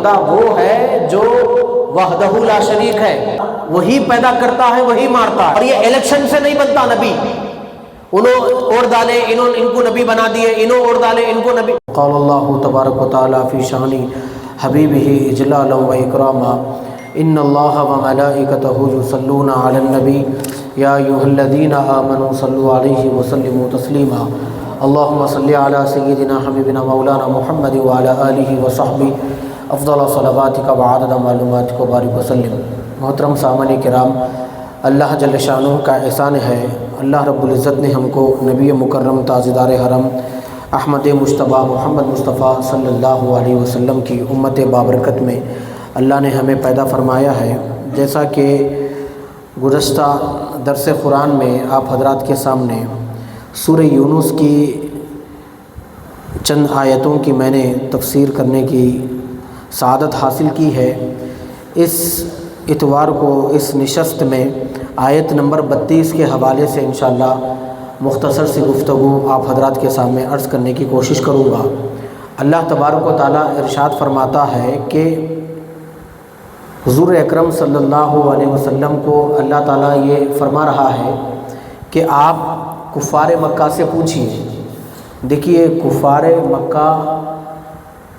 خدا وہ ہے جو وحدہ لا شریک ہے، وہی پیدا کرتا ہے وہی مارتا ہے، اور یہ الیکشن سے نہیں بنتا نبی، انہوں اور ڈالے ان کو نبی بنا دیے، انہوں اور ڈالے ان کو نبی۔ قال اللہ تبارک و تعالی فی شان حبیبہ اجلالا و اکراما ان اللہ و ملائکتہ یصلون علی النبی یا ایھا الذین آمنوا صلوا علیہ وسلموا تسلیما اللہم صل علی سیدنا حبیبنا مولانا محمد وعلی آلہ وصحبہ افضل صلواتک وعدد معلوماتک وبارک وسلم۔ محترم سامعین کرام، اللہ جل شانہ کا احسان ہے، اللہ رب العزت نے ہم کو نبی مکرم تاجدار حرم احمد مجتبیٰ محمد مصطفیٰ صلی اللہ علیہ وسلم کی امت بابرکت میں اللہ نے ہمیں پیدا فرمایا ہے۔ جیسا کہ گزشتہ درس قرآن میں آپ حضرات کے سامنے سورہ یونس کی چند آیتوں کی میں نے تفسیر کرنے کی سعادت حاصل کی ہے، اس اتوار کو اس نشست میں آیت نمبر 32 کے حوالے سے انشاءاللہ مختصر سی گفتگو آپ حضرات کے سامنے عرض کرنے کی کوشش کروں گا۔ اللہ تبارک و تعالیٰ ارشاد فرماتا ہے کہ حضور اکرم صلی اللہ علیہ وسلم کو اللہ تعالیٰ یہ فرما رہا ہے کہ آپ کفار مکہ سے پوچھیے۔ دیکھیے، کفار مکہ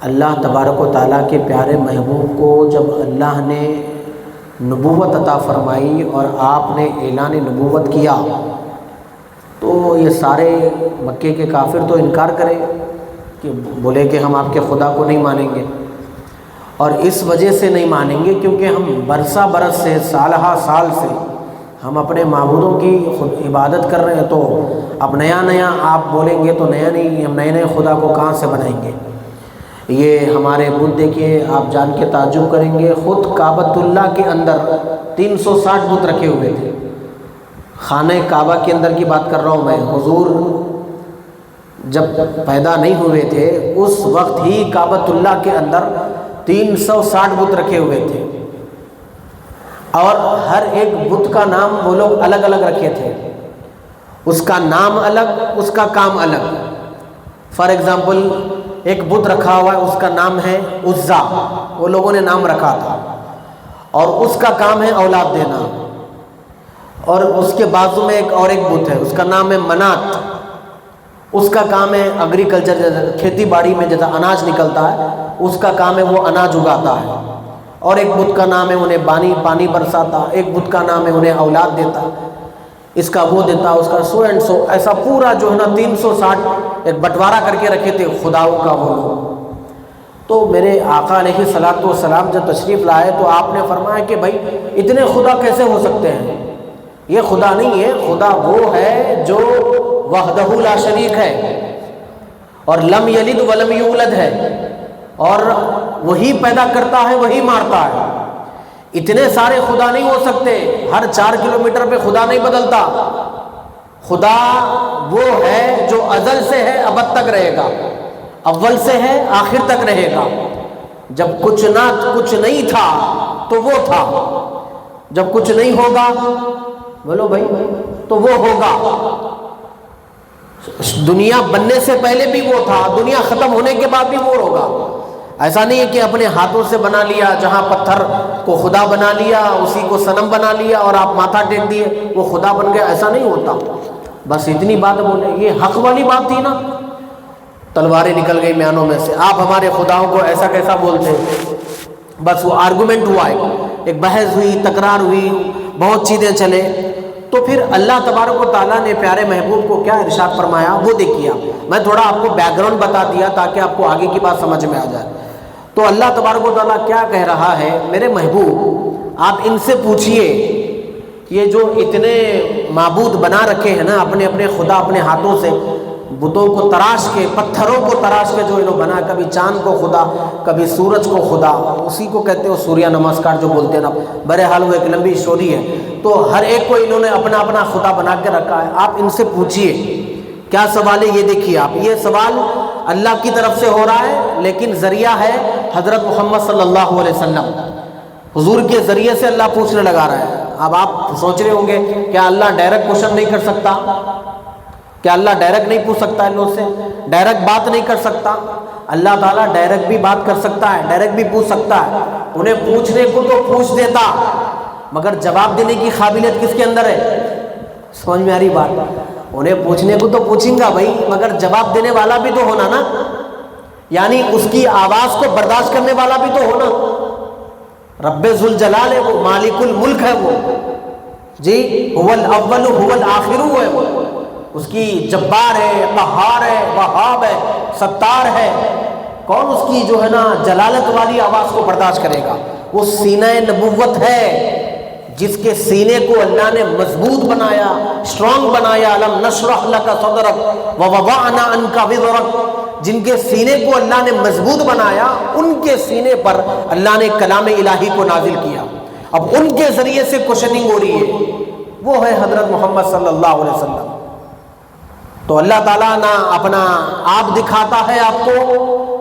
اللہ تبارک و تعالیٰ کے پیارے محبوب کو جب اللہ نے نبوت عطا فرمائی اور آپ نے اعلان نبوت کیا تو یہ سارے مکے کے کافر تو انکار کرے کہ بولے کہ ہم آپ کے خدا کو نہیں مانیں گے، اور اس وجہ سے نہیں مانیں گے کیونکہ ہم برسہ برس سے سالہ سال سے ہم اپنے معبودوں کی عبادت کر رہے ہیں، تو اب نیا نیا آپ بولیں گے تو نیا نہیں، ہم نئے نئے خدا کو کہاں سے بنائیں گے۔ یہ ہمارے بت دیکھیے، آپ جان کے تعجب کریں گے، خود کعبۃ اللہ کے اندر 360 بت رکھے ہوئے تھے۔ خانہ کعبہ کے اندر کی بات کر رہا ہوں میں، حضور جب پیدا نہیں ہوئے تھے اس وقت ہی کعبۃ اللہ کے اندر 360 بت رکھے ہوئے تھے، اور ہر ایک بت کا نام وہ لوگ الگ الگ رکھے تھے، اس کا نام الگ، اس کا کام الگ۔ فار ایگزامپل ایک بت رکھا ہوا ہے، اس کا نام ہے عزا، وہ لوگوں نے نام رکھا تھا، اور اس کا کام ہے اولاد دینا۔ اور اس کے بازو میں ایک بت ہے، اس کا نام ہے منات، اس کا کام ہے ایگریکلچر، کھیتی باڑی میں جیسا اناج نکلتا ہے اس کا کام ہے وہ اناج اگاتا ہے۔ اور ایک بت کا نام ہے انہیں پانی برساتا، ایک بت کا نام ہے انہیں اولاد دیتا، اس کا وہ دیتا، اس کا سو اینڈ سو، ایسا پورا جو ہے نا 360 ایک بٹوارا کر کے رکھے تھے خداؤں کا وہ لوگ۔ تو میرے آقا علیہ الصلوۃ والسلام جب تشریف لائے تو آپ نے فرمایا کہ بھائی اتنے خدا کیسے ہو سکتے ہیں؟ یہ خدا نہیں ہے، خدا وہ ہے جو وحدہ لا شریک ہے، اور لم یلد ولم یولد ہے، اور وہی پیدا کرتا ہے وہی مارتا ہے۔ اتنے سارے خدا نہیں ہو سکتے، ہر 4 کلومیٹر پہ خدا نہیں بدلتا۔ خدا وہ ہے جو ازل سے ہے ابد تک رہے گا، اول سے ہے آخر تک رہے گا۔ جب کچھ نہیں تھا تو وہ تھا، جب کچھ نہیں ہوگا بولو بھائی تو وہ ہوگا۔ دنیا بننے سے پہلے بھی وہ تھا، دنیا ختم ہونے کے بعد بھی وہ ہوگا۔ ایسا نہیں ہے کہ اپنے ہاتھوں سے بنا لیا، جہاں پتھر کو خدا بنا لیا، اسی کو صنم بنا لیا اور آپ ماتھا ٹیک دیے وہ خدا بن گیا، ایسا نہیں ہوتا۔ بس اتنی بات بولے، یہ حق والی بات تھی نا، تلواریں نکل گئی میانوں میں سے، آپ ہمارے خداؤں کو ایسا کیسا بولتے ہیں؟ بس وہ آرگومنٹ ہوا ہے، ایک بحث ہوئی، تکرار ہوئی، بہت چیزیں چلے، تو پھر اللہ تبارک و تعالیٰ نے پیارے محبوب کو کیا ارشاد فرمایا وہ دیکھیے۔ میں تھوڑا آپ کو بیک گراؤنڈ بتا دیا تاکہ آپ کو آگے کی بات سمجھ میں آ جائے۔ تو اللہ تبارک و تعالیٰ کیا کہہ رہا ہے، میرے محبوب آپ ان سے پوچھئے، یہ جو اتنے معبود بنا رکھے ہیں نا اپنے اپنے خدا، اپنے ہاتھوں سے بتوں کو تراش کے، پتھروں کو تراش کے جو انہوں بنا، کبھی چاند کو خدا، کبھی سورج کو خدا، اسی کو کہتے ہیں سوریہ نمسکار جو بولتے ہیں نا، بہرحال وہ ایک لمبی اسٹوری ہے۔ تو ہر ایک کو انہوں نے اپنا اپنا خدا بنا کے رکھا ہے۔ آپ ان سے پوچھئے کیا سوال ہے، یہ دیکھیے آپ، یہ سوال اللہ کی طرف سے ہو رہا ہے لیکن ذریعہ ہے حضرت محمد صلی اللہ علیہ وسلم، حضور کے ذریعے سے اللہ پوچھنے لگا رہا ہے۔ اب آپ سوچ رہے ہوں گے کیا اللہ ڈائریکٹ کوشچن نہیں کر سکتا؟ کہ اللہ ڈائریکٹ نہیں پوچھ سکتا ان لوگوں سے، ڈائریکٹ بات نہیں کر سکتا؟ اللہ تعالیٰ ڈائریکٹ بھی بات کر سکتا ہے، ڈائریکٹ بھی پوچھ سکتا ہے، انہیں پوچھنے کو تو پوچھ دیتا، مگر جواب دینے کی قابلیت کس کے اندر ہے؟ سمجھ میں آ رہی بات؟ انہیں پوچھنے کو تو پوچھیں گا بھائی، مگر جواب دینے والا بھی تو ہونا نا، یعنی اس کی آواز کو برداشت کرنے والا بھی تو ہونا۔ رب ذوالجلال ہے وہ، مالک الملک ہے وہ، جی هو الاول هو الآخر ہے وہ، اس کی جبار ہے، قہار ہے، وہاب ہے، ستار ہے، کون اس کی جو ہے نا جلالت والی آواز کو برداشت کرے گا؟ وہ سینہ نبوت ہے، جس کے سینے کو اللہ نے مضبوط بنایا، اسٹرانگ بنایا، الم نشرح لک صدرک ووضعنا عنک وزرک، جن کے سینے کو اللہ نے مضبوط بنایا، ان کے سینے پر اللہ نے کلام الہی کو نازل کیا، اب ان کے ذریعے سے کوشننگ ہو رہی ہے، وہ ہے حضرت محمد صلی اللہ علیہ وسلم۔ تو اللہ تعالیٰ نہ اپنا آپ دکھاتا ہے آپ کو،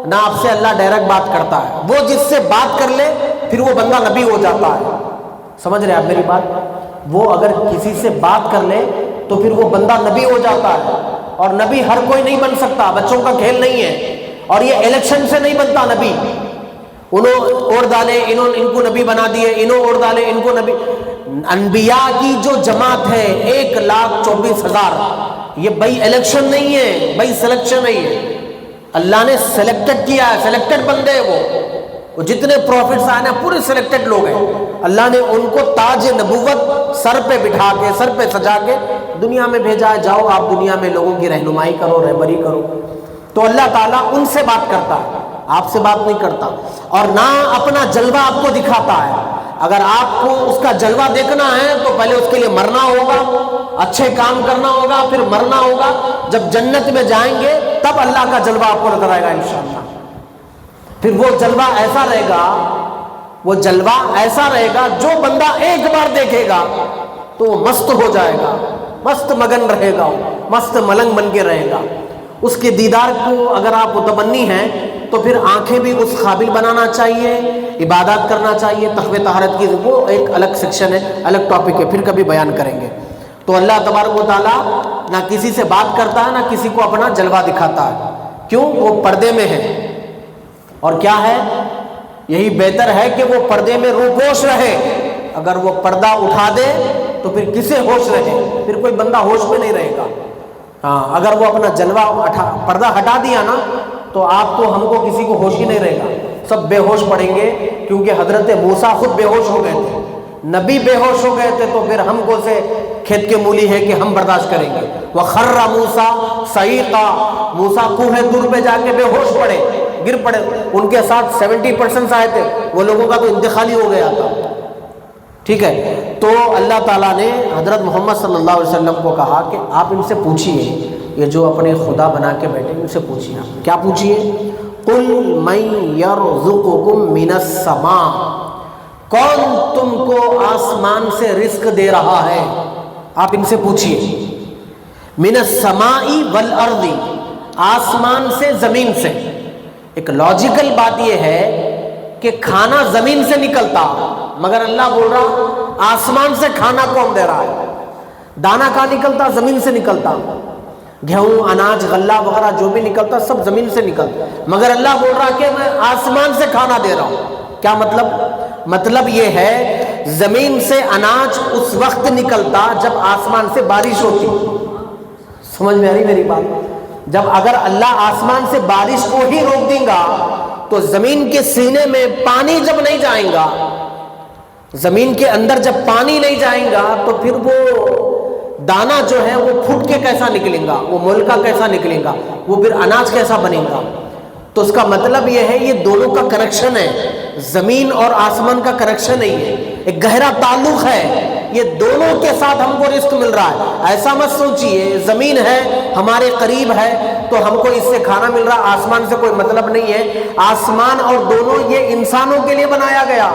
نہ آپ سے اللہ ڈائریکٹ بات کرتا ہے، وہ جس سے بات کر لے پھر وہ بندہ نبی ہو جاتا ہے۔ سمجھ رہے آپ میری بات؟ وہ اگر کسی سے بات کر لے تو پھر وہ بندہ نبی ہو جاتا ہے، اور نبی ہر کوئی نہیں بن سکتا، بچوں کا کھیل نہیں ہے، اور یہ الیکشن سے نہیں بنتا نبی، انہوں اور ڈالے انہوں ان کو نبی بنا دیے، انہوں اور ڈالے ان کو نبی۔ انبیاء کی جو جماعت ہے 1,24,000، یہ بھائی الیکشن نہیں ہے، بھائی سلیکشن نہیں ہے، اللہ نے سلیکٹڈ کیا ہے، سلیکٹڈ بندے ہیں وہ جتنے پروفٹس آئے نا پورے سلیکٹڈ لوگ ہیں، اللہ نے ان کو تاج نبوت سر پہ بٹھا کے، سر پہ سجا کے دنیا میں بھیجا ہے، جاؤ آپ دنیا میں لوگوں کی رہنمائی کرو، رہبری کرو۔ تو اللہ تعالیٰ ان سے بات کرتا ہے، آپ سے بات نہیں کرتا، اور نہ اپنا جلوہ آپ کو دکھاتا ہے۔ اگر آپ کو اس کا جلوہ دیکھنا ہے تو پہلے اس کے لیے مرنا ہوگا، اچھے کام کرنا ہوگا، پھر مرنا ہوگا، جب جنت میں جائیں گے تب اللہ کا جلوہ آپ کو نظر آئے گا انشاءاللہ۔ پھر وہ جلوہ ایسا رہے گا، وہ جلوہ ایسا رہے گا جو بندہ ایک بار دیکھے گا تو وہ مست ہو جائے گا، مست مگن رہے گا، مست ملنگ بن کے رہے گا۔ اس کے دیدار کو اگر آپ متمنی ہیں تو پھر آنکھیں بھی اس قابل بنانا چاہیے، عبادات کرنا چاہیے، تقوی طہارت کی، وہ ایک الگ سیکشن ہے، الگ ٹاپک ہے، پھر کبھی بیان کریں گے۔ تو اللہ تبارک و تعالیٰ نہ کسی سے بات کرتا ہے، نہ کسی کو اپنا جلوہ دکھاتا ہے، کیوں؟ وہ پردے میں ہے، اور کیا ہے؟ یہی بہتر ہے کہ وہ پردے میں روپوش رہے۔ اگر وہ پردہ اٹھا دے تو پھر کسے ہوش رہے؟ پھر کوئی بندہ ہوش میں نہیں رہے گا۔ ہاں، اگر وہ اپنا جلوہ پردہ ہٹا دیا نا تو آپ کو، ہم کو، کسی کو ہوش ہی نہیں رہے گا، سب بے ہوش پڑیں گے، کیونکہ حضرت موسیٰ خود بے ہوش ہو گئے تھے، نبی بے ہوش ہو گئے تھے، تو پھر ہم کو سے کھیت کے مولی ہے کہ ہم برداشت کریں گے۔ وَخَرَّ مُوسَىٰ صَعِيقًا، موسیٰ کوہ طور پہ جا کے بے ہوش پڑے، گر پڑے، ان کے ساتھ 70% آئے تھے، وہ لوگوں کا تو انتقال ہی ہو گیا تھا۔ ٹھیک ہے، تو اللہ تعالیٰ نے حضرت محمد صلی اللہ علیہ وسلم کو کہا کہ آپ ان سے پوچھئے، یہ جو اپنے خدا بنا کے بیٹھے ان سے پوچھئے۔ کیا پوچھئے؟ قُلْ مَن يَرْزُقُكُم مِّنَ السَّمَاءِ، کون تم کو آسمان سے رزق دے رہا ہے؟ آپ ان سے پوچھئے۔ مِّنَ السَّمَاءِ وَالْأَرْضِ، آسمان سے، زمین سے۔ ایک لاجیکل بات یہ ہے کہ کھانا زمین سے نکلتا، مگر اللہ بول رہا آسمان سے کھانا کون دے رہا ہے؟ دانہ کہاں نکلتا؟ زمین سے نکلتا، گیہوں، اناج، غلہ وغیرہ جو بھی نکلتا سب زمین سے نکلتا، مگر اللہ بول رہا کہ میں آسمان سے کھانا دے رہا ہوں۔ کیا مطلب؟ مطلب یہ ہے زمین سے اناج اس وقت نکلتا جب آسمان سے بارش ہوتی۔ سمجھ میں آ رہی میری بات؟ جب اگر اللہ آسمان سے بارش کو ہی روک دیں گا تو زمین کے سینے میں پانی جب نہیں جائیں گا، زمین کے اندر جب پانی نہیں جائیں گا تو پھر وہ دانہ جو ہے وہ پھوٹ کے کیسا نکلیں گا، وہ ملکہ کیسا نکلیں گا، وہ پھر اناج کیسا بنے گا؟ تو اس کا مطلب یہ ہے یہ دونوں کا کنیکشن ہے، زمین اور آسمان کا کنیکشن ہے، یہ ایک گہرا تعلق ہے، یہ دونوں کے ساتھ ہم کو رزق مل رہا ہے۔ ایسا مت سوچئے زمین ہے ہمارے قریب ہے تو ہم کو اس سے کھانا مل رہا، آسمان سے کوئی مطلب نہیں ہے۔ آسمان اور دونوں یہ انسانوں کے لیے بنایا گیا،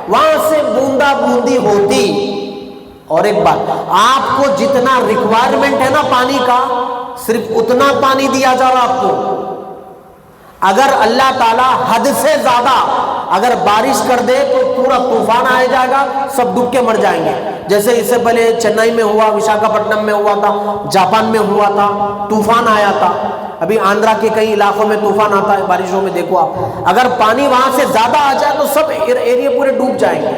وہاں سے بوندا بوندی ہوتی۔ اور ایک بات، آپ کو جتنا ریکوائرمنٹ ہے نا پانی کا، صرف اتنا پانی دیا جا رہا آپ کو۔ اگر اللہ تعالیٰ حد سے زیادہ اگر بارش کر دے تو پورا طوفان آ جائے گا، سب ڈوب کے مر جائیں گے۔ جیسے اس سے پہلے چنئی میں ہوا، وشاکھاپٹنم میں ہوا تھا، جاپان میں ہوا تھا، طوفان آیا تھا، ابھی آندھرا کے کئی علاقوں میں طوفان آتا ہے بارشوں میں، دیکھو آپ اگر پانی وہاں سے زیادہ آ جائے تو سب ایریا پورے ڈوب جائیں گے۔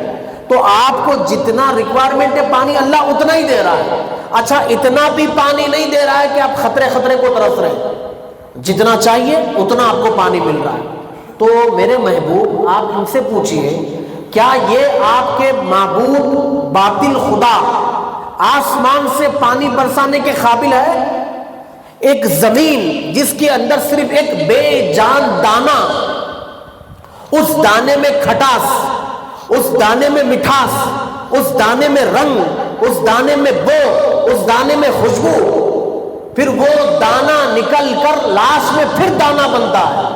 تو آپ کو جتنا ریکوائرمنٹ ہے پانی اللہ اتنا ہی دے رہا ہے۔ اچھا اتنا بھی پانی نہیں دے رہا ہے کہ آپ خطرے کو ترس رہے ہیں، جتنا چاہیے اتنا آپ کو پانی مل رہا ہے۔ تو میرے محبوب آپ ان سے پوچھئے کیا یہ آپ کے معبود باطل خدا آسمان سے پانی برسانے کے قابل ہے؟ ایک زمین جس کے اندر صرف ایک بے جان دانہ، اس دانے میں کھٹاس، اس دانے میں مٹھاس، اس دانے میں رنگ، اس دانے میں بو، اس دانے میں خوشبو، پھر وہ دانہ نکل کر لاسٹ میں پھر دانہ بنتا ہے۔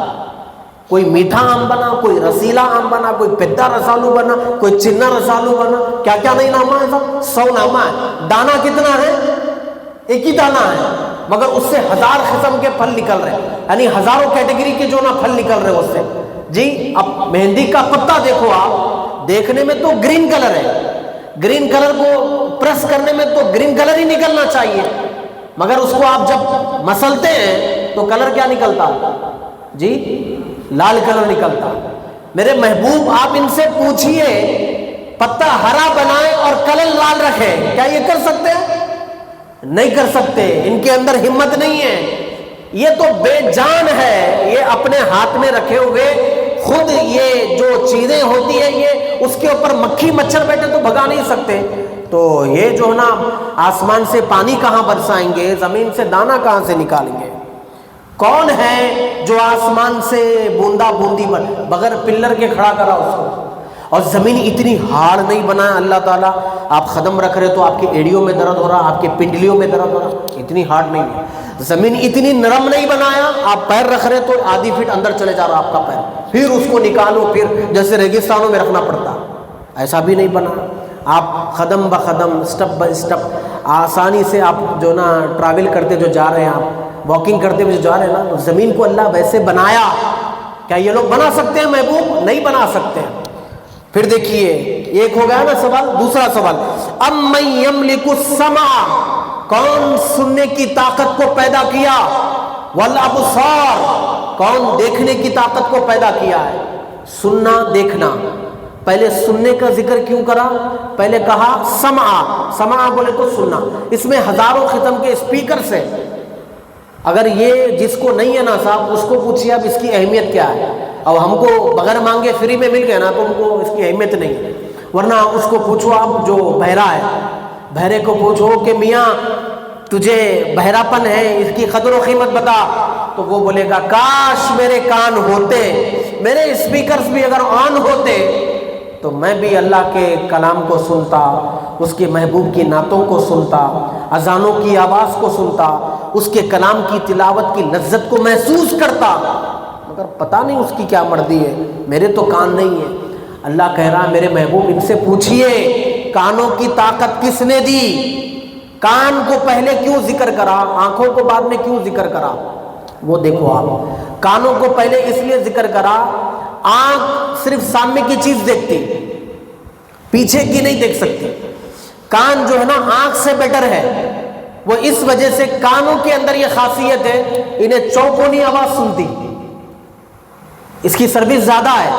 کوئی میٹھا آم بنا، کوئی رسیلا آم بنا، کوئی پدا رسالو بنا، کوئی چنا رسالو بنا، کیا کیا نہیں نامہ ہے، سب 100 نامہ ہے۔ دانہ کتنا ہے؟ ایک ہی دانہ ہے، مگر اس سے 1000 قسم کے پھل نکل رہے ہیں، یعنی ہزاروں کیٹیگری کے جو نا پھل نکل رہے ہیں اس سے۔ جی اب مہندی کا پتا دیکھو آپ، دیکھنے میں تو گرین کلر ہے، گرین کلر کو پریس کرنے میں تو گرین کلر ہی نکلنا چاہیے، مگر اس کو آپ جب مسلتے ہیں تو کلر کیا نکلتا؟ جی لال کلر نکلتا۔ میرے محبوب آپ ان سے پوچھئے پتا ہرا بنائیں اور کلر لال رکھیں، کیا یہ کر سکتے ہیں؟ نہیں کر سکتے، ان کے اندر ہمت نہیں ہے، یہ تو بے جان ہے، یہ اپنے ہاتھ میں رکھے ہوئے خود یہ جو چیزیں ہوتی ہیں یہ اس کے اوپر مکھی مچھر بیٹھے تو بھگا نہیں سکتے۔ تو یہ جو ہے نا آسمان سے پانی کہاں برسائیں گے، زمین سے دانہ کہاں سے نکالیں گے؟ کون ہے جو آسمان سے بوندا بوندی بغیر پلر کے کھڑا کرا اس کو؟ اور زمین اتنی ہارڈ نہیں بنایا اللہ تعالیٰ، آپ قدم رکھ رہے تو آپ کے ایڑیوں میں درد ہو رہا، آپ کے پنڈلیوں میں درد ہو رہا، اتنی ہارڈ نہیں ہے۔ زمین اتنی نرم نہیں بنایا، آپ پیر رکھ رہے تو آدھی فٹ اندر چلے جا رہا آپ کا پیر، پھر اس کو نکالو، پھر جیسے ریگستانوں میں رکھنا پڑتا، ایسا بھی نہیں بنا۔ آپ قدم بقدم اسٹپ بائی اسٹپ آسانی سے آپ جو نا ٹریول کرتے جو جا رہے ہیں، آپ واکنگ کرتے ہوئے جو جا رہے ہیں نا، تو زمین کو اللہ ویسے بنایا، کیا یہ لوگ بنا سکتے ہیں محبوب؟ نہیں بنا سکتے ہیں۔ پھر دیکھیے ایک ہو گیا نا سوال، دوسرا سوال امن یملک السمع، کون سننے کی طاقت کو پیدا کیا، والابصار، کون دیکھنے کی طاقت کو پیدا کیا ہے؟ سننا دیکھنا، پہلے سننے کا ذکر کیوں کرا؟ پہلے کہا سمع، سمع بولے تو سننا، اس میں ہزاروں قسم کے اسپیکرز ہیں، اگر یہ جس کو نہیں ہے نا صاحب اس کو پوچھیے اب اس کی اہمیت کیا ہے، اب ہم کو بغیر مانگے فری میں مل گیا نا تو ان کو اس کی اہمیت نہیں ہے، ورنہ اس کو پوچھو آپ جو بہرا ہے، بہرے کو پوچھو کہ میاں تجھے بہراپن ہے، اس کی قدر و قیمت بتا، تو وہ بولے گا کاش میرے کان ہوتے، میرے اسپیکرز بھی اگر آن ہوتے تو میں بھی اللہ کے کلام کو سنتا، اس کے محبوب کی نعتوں کو سنتا، اذانوں کی آواز کو سنتا، اس کے کلام کی تلاوت کی لذت کو محسوس کرتا، مگر پتہ نہیں اس کی کیا مرضی ہے، میرے تو کان نہیں ہے۔ اللہ کہہ رہا ہے میرے محبوب ان سے پوچھئے کانوں کی طاقت کس نے دی؟ کان کو پہلے کیوں ذکر کرا، آنکھوں کو بعد میں کیوں ذکر کرا؟ وہ دیکھو آپ، کانوں کو پہلے اس لیے ذکر کرا، آنکھ صرف سامنے کی چیز دیکھتی، پیچھے کی نہیں دیکھ سکتی، کان جو ہے نا آنکھ سے بیٹر ہے، وہ اس وجہ سے کانوں کے اندر یہ خاصیت ہے، انہیں چوکونی آواز سنتی، اس کی سروس زیادہ ہے،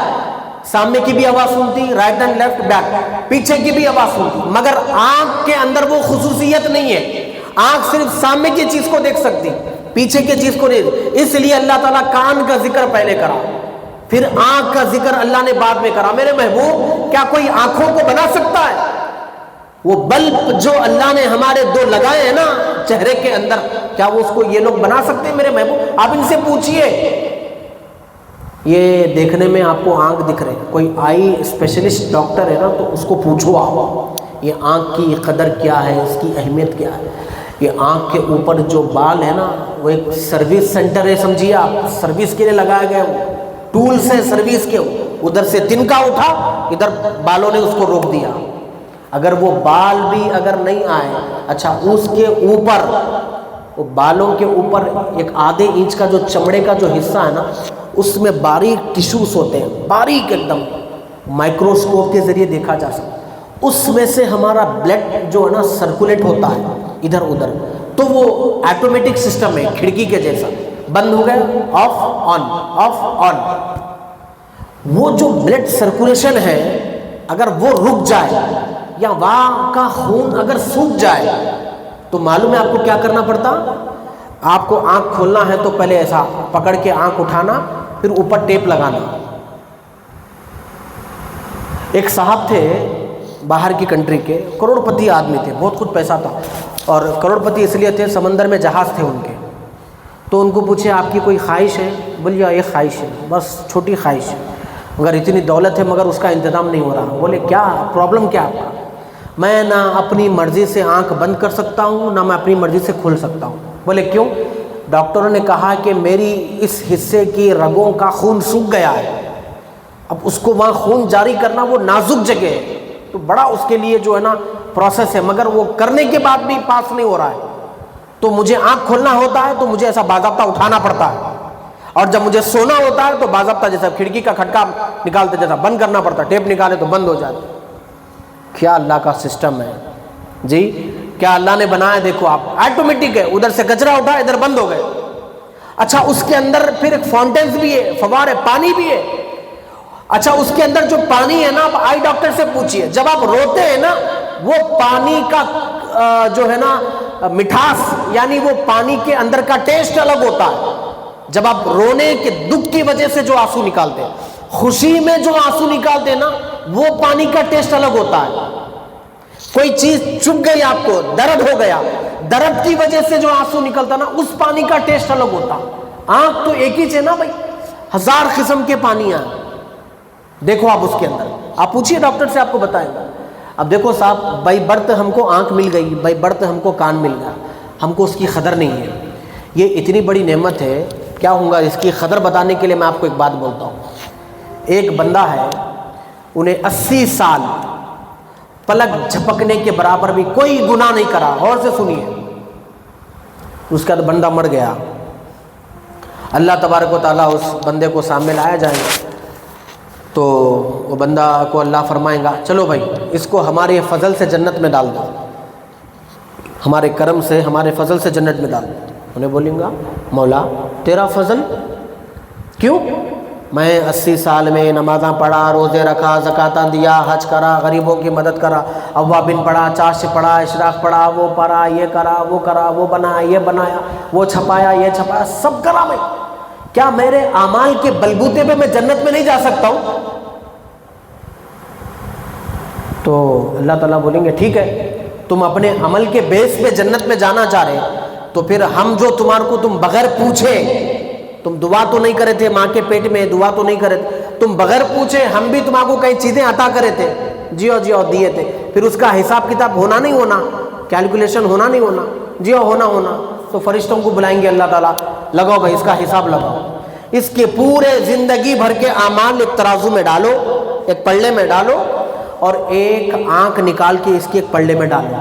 سامنے کی بھی آواز سنتی، رائٹ اینڈ لیفٹ بیک، پیچھے کی بھی آواز سنتی، مگر آنکھ کے اندر وہ خصوصیت نہیں ہے، آنکھ صرف سامنے کی چیز کو دیکھ سکتی، پیچھے کی چیز کو نہیں، اس لیے اللہ تعالیٰ کان کا ذکر پہلے کرا، پھر آنکھ کا ذکر اللہ نے بعد میں کرا۔ میرے محبوب کیا کوئی آنکھوں کو بنا سکتا ہے؟ وہ بلب جو اللہ نے ہمارے دو لگائے ہیں نا چہرے کے اندر، کیا وہ اس کو یہ لوگ بنا سکتے ہیں؟ میرے محبوب آپ ان سے پوچھئے، یہ دیکھنے میں آپ کو آنکھ دکھ رہے، کوئی آئی اسپیشلسٹ ڈاکٹر ہے نا تو اس کو پوچھو آپ یہ آنکھ کی قدر کیا ہے، اس کی اہمیت کیا ہے۔ یہ آنکھ کے اوپر جو بال ہے نا وہ ایک سروس سینٹر ہے، سمجھیے آپ، سروس کے لیے لگایا گیا، وہ ٹولز ہیں سروس کے، ادھر سے تنکا اٹھا، ادھر بالوں نے اس کو روک دیا، اگر وہ بال بھی اگر نہیں آئے، اچھا اس کے اوپر وہ بالوں کے اوپر ایک آدھے انچ کا جو چمڑے کا جو حصہ ہے نا اس میں باریک ٹیشوز ہوتے ہیں، باریک ایک دم، مائکروسکوپ کے ذریعے دیکھا جا سکتا، اس میں سے ہمارا بلڈ جو ہے نا سرکولیٹ ہوتا ہے ادھر ادھر، تو وہ آٹومیٹک سسٹم ہے کھڑکی کے جیسا، بند ہو گیا آف آن آف آن. وہ جو بلڈ سرکولیشن ہے اگر وہ رک جائے یا وہاں کا خون اگر سوکھ جائے تو معلوم ہے آپ کو کیا کرنا پڑتا. آپ کو آنکھ کھولنا ہے تو پہلے ایسا پکڑ کے آنکھ اٹھانا، پھر اوپر ٹیپ لگانا. ایک صاحب تھے باہر کی کنٹری کے، کروڑ پتی آدمی تھے، بہت کچھ پیسہ تھا، اور کروڑ پتی اس لیے تھے سمندر میں جہاز تھے ان کے. تو ان کو پوچھے آپ کی کوئی خواہش ہے؟ بولے ایک خواہش ہے، بس چھوٹی خواہش ہے، مگر اتنی دولت ہے مگر اس کا انتظام نہیں ہو رہا. بولے کیا پرابلم کیا آپ کا؟ میں نہ اپنی مرضی سے آنکھ بند کر سکتا ہوں نہ میں اپنی مرضی سے کھول سکتا ہوں. بولے کیوں؟ ڈاکٹروں نے کہا کہ میری اس حصے کی رگوں کا خون سوکھ گیا ہے، اب اس کو وہاں خون جاری کرنا وہ نازک جگہ ہے، تو بڑا اس کے لیے جو ہے نا پروسیس ہے، مگر وہ کرنے کے بعد بھی پاس نہیں ہو رہا ہے. تو مجھے آنکھ کھولنا ہوتا ہے تو مجھے ایسا باضابطہ اٹھانا پڑتا ہے، اور جب مجھے سونا ہوتا ہے تو باضابطہ جیسا کھڑکی کا کھٹکا نکالتے جیسا بند کرنا پڑتا ہے، ٹیپ نکالے تو بند ہو جاتا. کیا اللہ کا سسٹم ہے جی، کیا اللہ نے بنایا. دیکھو آپ آٹومیٹک ہے، ادھر سے کچرا اٹھا ادھر بند ہو گئے. اچھا اس کے اندر پھر ایک فاؤنٹینز بھی ہے، فوارے پانی بھی ہے. اچھا اس کے اندر جو پانی ہے نا، آپ آئی ڈاکٹر سے پوچھئے، جب آپ روتے ہیں نا وہ پانی کا جو ہے نا مٹھاس، یعنی وہ پانی کے اندر کا ٹیسٹ الگ ہوتا ہے. جب آپ رونے کے دکھ کی وجہ سے جو آنسو نکالتے ہیں، خوشی میں جو آنسو نکالتے ہیں نا وہ پانی کا ٹیسٹ الگ ہوتا ہے. کوئی چیز چبھ گئی آپ کو، درد ہو گیا، درد کی وجہ سے جو آنسو نکلتا نا اس پانی کا ٹیسٹ الگ ہوتا. آنکھ تو ایک ہی ہے نا بھائی، 1000 قسم کے پانی ہیں. دیکھو آپ اس کے اندر، آپ پوچھئے ڈاکٹر سے آپ کو بتائیں گا. اب دیکھو صاحب، بائی برتھ ہم کو آنکھ مل گئی، بائی برتھ ہم کو کان مل گیا، ہم کو اس کی قدر نہیں ہے. یہ اتنی بڑی نعمت ہے، کیا ہوں گا اس کی قدر بتانے کے لیے میں آپ کو ایک بات بولتا ہوں. ایک بندہ ہے، انہیں 80 سال پلک جھپکنے کے برابر بھی کوئی گناہ نہیں کرا. اور سے سنیے، اس کا بندہ مر گیا. اللہ تبارک و تعالیٰ اس بندے کو سامنے لایا جائے گا تو وہ بندہ کو اللہ فرمائیں گا چلو بھائی اس کو ہمارے فضل سے جنت میں ڈال دو، ہمارے کرم سے ہمارے فضل سے جنت میں ڈال دو. انہیں بولیں گا مولا تیرا فضل کیوں؟ میں 80 سال میں نمازاں پڑھا، روزے رکھا، زکاتاں دیا، حج کرا، غریبوں کی مدد کرا، اوابین پڑھا، چاش پڑھا، اشراق پڑھا، وہ پڑھا، یہ کرا، وہ بنایا، یہ بنایا، وہ چھپایا، یہ چھپایا، سب کرا میں. کیا میرے اعمال کے بلبوتے پہ میں جنت میں نہیں جا سکتا ہوں؟ تو اللہ تعالیٰ بولیں گے ٹھیک ہے، تم اپنے عمل کے بیس پہ جنت میں جانا چاہ رہے تو پھر ہم جو تمہارے کو تم بغیر پوچھے، تم دعا تو نہیں کرے تھے ماں کے پیٹ میں، دعا تو نہیں کرے تھے، تم بغیر پوچھے ہم بھی تمہارے کو کئی چیزیں عطا کرے تھے، جیو دیے تھے، پھر اس کا حساب کتاب ہونا نہیں ہونا، کیلکولیشن ہونا نہیں ہونا، جیو ہونا. تو فرشتوں کو بلائیں گے اللہ تعالیٰ، لگاؤ بھائی اس کا حساب لگاؤ، اس کے پورے زندگی بھر کے اعمال ایک ترازو میں ڈالو، ایک پلڑے میں ڈالو، اور ایک آنکھ نکال کے اس کے ایک پلڑے میں ڈالو.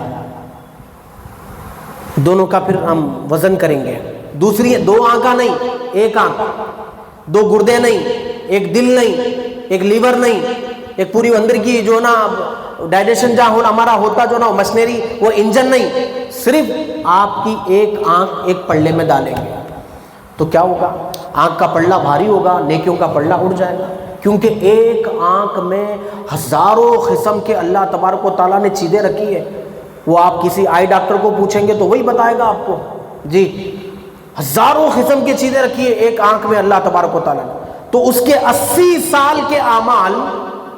دونوں کا پھر ہم وزن کریں گے. دوسری 2 آنکھیں نہیں، ایک آنکھ، 2 گردے نہیں، ایک دل نہیں، ایک لیور نہیں، ایک پوری اندر کی جو نا ڈائجیشن جہاں ہونا ہمارا ہوتا جو نا مشنری، وہ انجن نہیں، صرف آپ کی ایک آنکھ ایک پلڑے میں ڈالیں گے. تو کیا ہوگا؟ آنکھ کا پلڑا بھاری ہوگا، نیکیوں کا پلڑا اڑ جائے گا، کیونکہ ایک آنکھ میں ہزاروں قسم کے اللہ تبارک و تعالیٰ نے چیزیں رکھی ہے. وہ آپ کسی آئی ڈاکٹر کو پوچھیں گے تو وہی بتائے گا آپ کو جی، ہزاروں قسم کی چیزیں رکھی ہے ایک آنکھ میں اللہ تبارک و تعالیٰ نے. تو اس کے 80 سال کے اعمال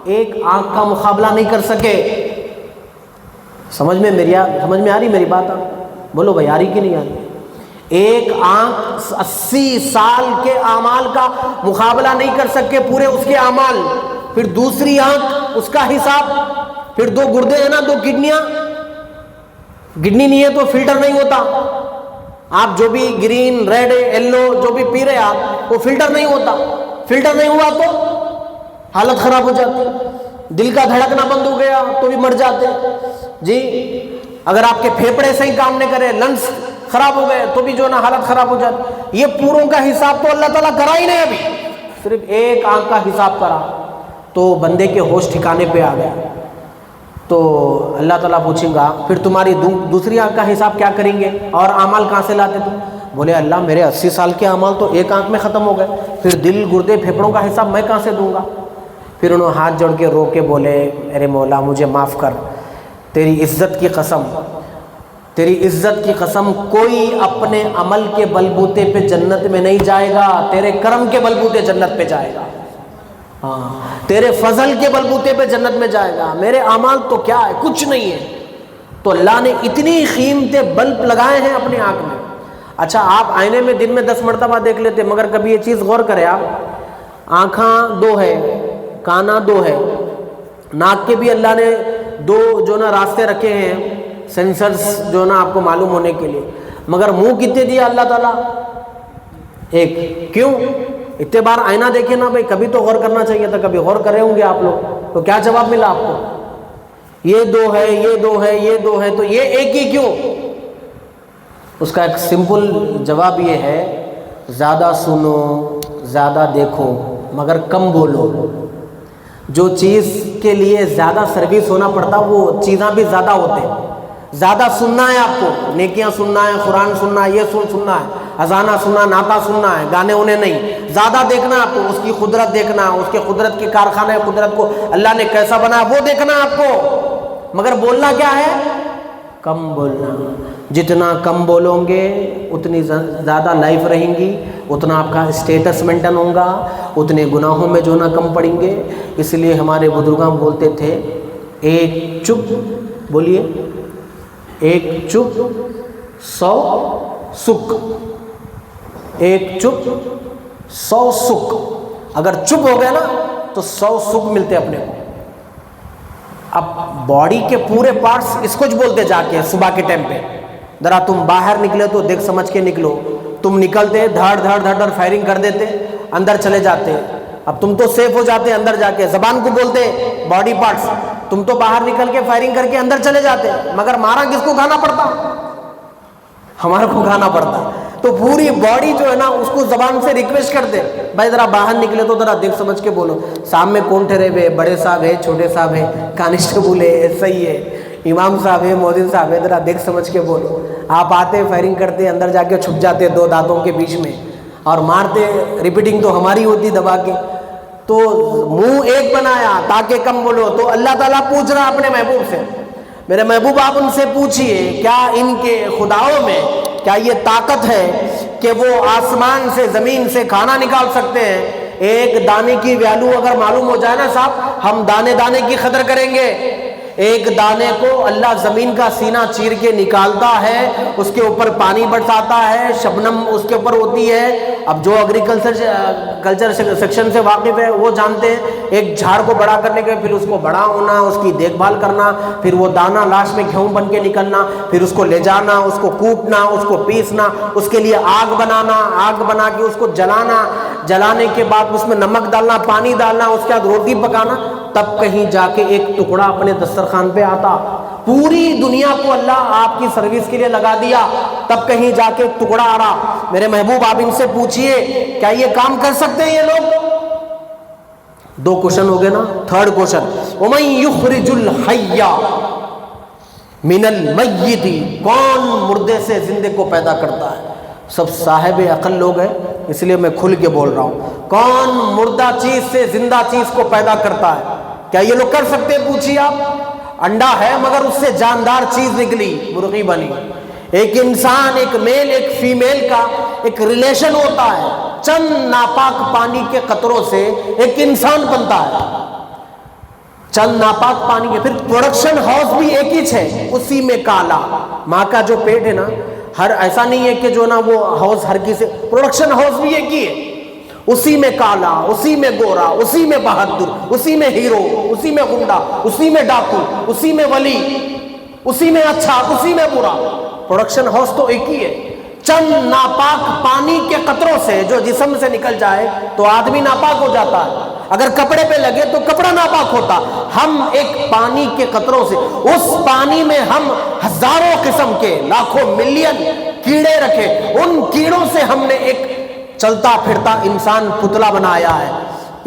ایک آنکھ کا مقابلہ نہیں کر سکے. سمجھ میں آ رہی میری بات؟ بولو بھائی آ رہی کہ نہیں آ رہی؟ ایک آنکھ 80 سال کے اعمال کا مقابلہ نہیں کر سکے پورے اس کے اعمال. پھر دوسری آنکھ اس کا حساب، پھر 2 گردے ہیں نا، 2 کڈنیاں، کڈنی نہیں ہے تو فلٹر نہیں ہوتا. آپ جو بھی گرین، ریڈ، یلو جو بھی پی رہے آپ، وہ فلٹر نہیں ہوتا. فلٹر نہیں ہوا تو حالت خراب ہو جاتی. دل کا دھڑکنا بند ہو گیا تو بھی مر جاتے جی. اگر آپ کے پھیپڑے صحیح کام نہیں کرے، لنگس خراب ہو گئے تو بھی جو نا حالت خراب ہو جاتی. یہ پوروں کا حساب تو اللہ تعالیٰ کرا ہی نہیں، ابھی صرف ایک آنکھ کا حساب کرا تو بندے کے ہوش ٹھکانے پہ آ گیا. تو اللہ تعالیٰ پوچھیں گا پھر تمہاری دوسری آنکھ کا حساب کیا کریں گے اور اعمال کہاں سے لاتے تم؟ بولے اللہ میرے 80 سال کے اعمال تو ایک آنکھ میں ختم ہو گئے، پھر دل گردے پھیپھڑوں کا حساب میں کہاں سے دوں گا؟ پھر انہوں ہاتھ جوڑ کے رو کے بولے ارے مولا مجھے معاف کر، تیری عزت کی قسم، تیری عزت کی قسم، کوئی اپنے عمل کے بلبوتے پہ جنت میں نہیں جائے گا، تیرے کرم کے بلبوتے جنت پہ جائے گا، ہاں تیرے فضل کے بلبوتے پہ جنت میں جائے گا، میرے اعمال تو کیا ہے، کچھ نہیں ہے۔ تو اللہ نے اتنی قیمتی بلب لگائے ہیں اپنی آنکھ میں۔ اچھا آپ آئینے میں دن میں 10 مرتبہ دیکھ لیتے، مگر کبھی یہ چیز غور کرے آپ، آنکھاں 2 ہے، کانا 2 ہے، ناک کے بھی اللہ نے 2 جو نا راستے رکھے ہیں، سینسرز جو نا آپ کو معلوم ہونے کے لیے، مگر منہ کتنے دیا اللہ تعالیٰ؟ 1۔ کیوں؟ اتنے بار آئینہ دیکھے نا بھائی، کبھی تو غور کرنا چاہیے تھا، کبھی غور کرے ہوں گے آپ لوگ، تو کیا جواب ملا آپ کو؟ یہ 2 ہے، یہ 2 ہے، یہ 2 ہے، تو یہ 1 ہی کیوں؟ اس کا ایک سمپل جواب یہ ہے، زیادہ سنو، زیادہ دیکھو، مگر کم بولو۔ جو چیز کے لیے زیادہ سروس ہونا پڑتا وہ چیزاں بھی زیادہ ہوتے ہیں۔ زیادہ سننا ہے آپ کو، نیکیاں سننا ہے، قرآن سننا ہے، یہ سننا ہے، اذانہ سننا، نعتہ سننا ہے، گانے انہیں نہیں۔ زیادہ دیکھنا ہے آپ کو، اس کی قدرت دیکھنا، اس کے قدرت کے کارخانے قدرت کو اللہ نے کیسا بنایا وہ دیکھنا ہے آپ کو، مگر بولنا کیا ہے؟ کم بولنا۔ جتنا کم بولو گے اتنی زیادہ لائف رہیں گی، اتنا آپ کا اسٹیٹس مینٹین ہوگا، اتنے گناہوں میں جو نہ کم پڑیں گے۔ اس لیے ہمارے بزرگاں بولتے تھے ایک چپ، بولیے، ایک چپ 100 سکھ، ایک چپ 100 سکھ۔ اگر چپ ہو گئے نا تو 100 سکھ ملتے اپنے کو۔ اب باڈی کے پورے پارٹس اس کو بولتے جا کے صبح کے ٹائم پہ، ذرا تم باہر نکلے تو دیکھ سمجھ کے نکلو، تم نکلتے دھڑ دھڑ دھڑ دھڑ فائرنگ کر دیتے، اندر چلے جاتے۔ اب تم تو سیف ہو جاتے اندر جا کے، زبان کو بولتے باڈی پارٹس، تم تو باہر نکل کے فائرنگ کر کے اندر چلے جاتے، مگر مارا کس کو کھانا پڑتا؟ ہمارے کو کھانا پڑتا۔ تو پوری باڈی جو ہے نا اس کو زبان سے ریکویسٹ کرتے بھائی ذرا باہر نکلے تو ذرا دیکھ سمجھ کے بولو، سامنے کون ٹھہرے ہوئے، بڑے صاحب ہے، چھوٹے صاحب ہے، کانسٹیبل ہے، ایسا ہی ہے، امام صاحب ہے، مؤذن صاحب ہے، ذرا دیکھ سمجھ کے بولو۔ آپ آتے فائرنگ کرتے، اندر جا کے چھپ جاتے 2 دانتوں کے بیچ میں اور مارتے، ریپیٹنگ تو ہماری ہوتی دبا کے۔ تو منہ ایک بنایا تاکہ کم بولو۔ تو اللہ تعالیٰ پوچھ رہا اپنے محبوب سے، میرے محبوب آپ ان سے پوچھئے کیا ان کے خداؤں میں کیا یہ طاقت ہے کہ وہ آسمان سے زمین سے کھانا نکال سکتے ہیں؟ ایک دانے کی ویلو اگر معلوم ہو جائے نا صاحب، ہم دانے دانے کی قدر کریں گے۔ ایک دانے کو اللہ زمین کا سینہ چیر کے نکالتا ہے، اس کے اوپر پانی برساتا ہے، شبنم اس کے اوپر ہوتی ہے۔ اب جو کلچر سیکشن سے واقف ہے وہ جانتے ہیں، ایک جھاڑ کو بڑا کرنے کے پھر اس کو بڑا ہونا، اس کی دیکھ بھال کرنا، پھر وہ دانہ لاش میں گیہوں بن کے نکلنا، پھر اس کو لے جانا، اس کو کوٹنا، اس کو پیسنا، اس کے لیے آگ بنانا، آگ بنا کے اس کو جلانا، جلانے کے بعد اس میں نمک ڈالنا، پانی ڈالنا، اس کے بعد روٹی پکانا، تب کہیں جا کے ایک ٹکڑا اپنے دسترخوان پہ آتا۔ پوری دنیا کو اللہ آپ کی سروس کے لیے لگا دیا، تب کہیں جا کے ایک ٹکڑا آ رہا۔ میرے محبوب آپ ان سے پوچھئے کیا یہ کام کر سکتے ہیں یہ لوگ؟ 2 کوشچن ہو گئے نا۔ 3rd کوشچن، وَمَن يُخْرِجُ الْحَيَّ مِنَ الْمَيِّتِ، کون مردے سے زندے کو پیدا کرتا ہے؟ سب صاحب عقل لوگ ہیں اس لیے میں کھل کے بول رہا ہوں، کون مردہ چیز سے زندہ چیز کو پیدا کرتا ہے؟ کیا یہ لوگ کر سکتے ہیں؟ پوچھیے آپ۔ انڈا ہے مگر اس سے جاندار چیز نکلی، مرغی بنی۔ ایک انسان، ایک میل ایک فیمیل کا ایک ریلیشن ہوتا ہے، چند ناپاک پانی کے قطروں سے ایک انسان بنتا ہے، چند ناپاک پانی کے۔ پھر پروڈکشن ہاؤس بھی ایک ہی ہے، اسی میں کالا، ماں کا جو پیٹ ہے نا، ہر ایسا نہیں ہے کہ جو نا وہ ہاؤس ہر کسی، پروڈکشن ہاؤس بھی ایک ہی ہے، اسی میں کالا، اسی میں گورا، اسی میں بہادر، اسی میں ہیرو، اسی میں غنڈا، اسی میں ڈاکو، اسی میں ولی، اسی میں اچھا، اسی میں برا۔ پروڈکشن ہاؤس تو ایک ہی ہے۔ چند ناپاک پانی کے قطروں سے جو جسم سے نکل جائے تو آدمی ناپاک ہو جاتا ہے، اگر کپڑے پہ لگے تو کپڑا ناپاک ہوتا۔ ہم ایک پانی کے قطروں سے، اس پانی میں ہم ہزاروں قسم کے، لاکھوں ملین کیڑے رکھے، ان کیڑوں سے ہم نے ایک چلتا پھرتا انسان پتلا بنایا ہے۔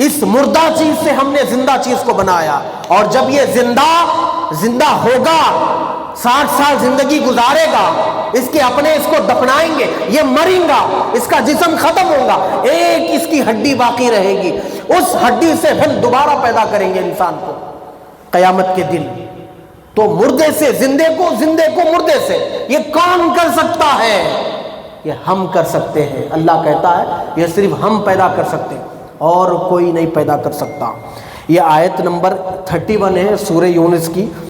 اس مردہ چیز سے ہم نے زندہ چیز کو بنایا، اور جب یہ زندہ ہوگا، 60 سال زندگی گزارے گا، اس کے اپنے اس کو دفنائیں گے، یہ مریں گا، اس کا جسم ختم ہوگا، ایک اس کی ہڈی باقی رہے گی، اس ہڈی سے پھر دوبارہ پیدا کریں گے انسان کو قیامت کے دن۔ تو مردے سے زندے کو، زندے کو مردے سے، یہ کون کر سکتا ہے؟ یہ ہم کر سکتے ہیں۔ اللہ کہتا ہے یہ صرف ہم پیدا کر سکتے ہیں، اور کوئی نہیں پیدا کر سکتا۔ یہ آیت نمبر 31 ہے سورہ یونس کی۔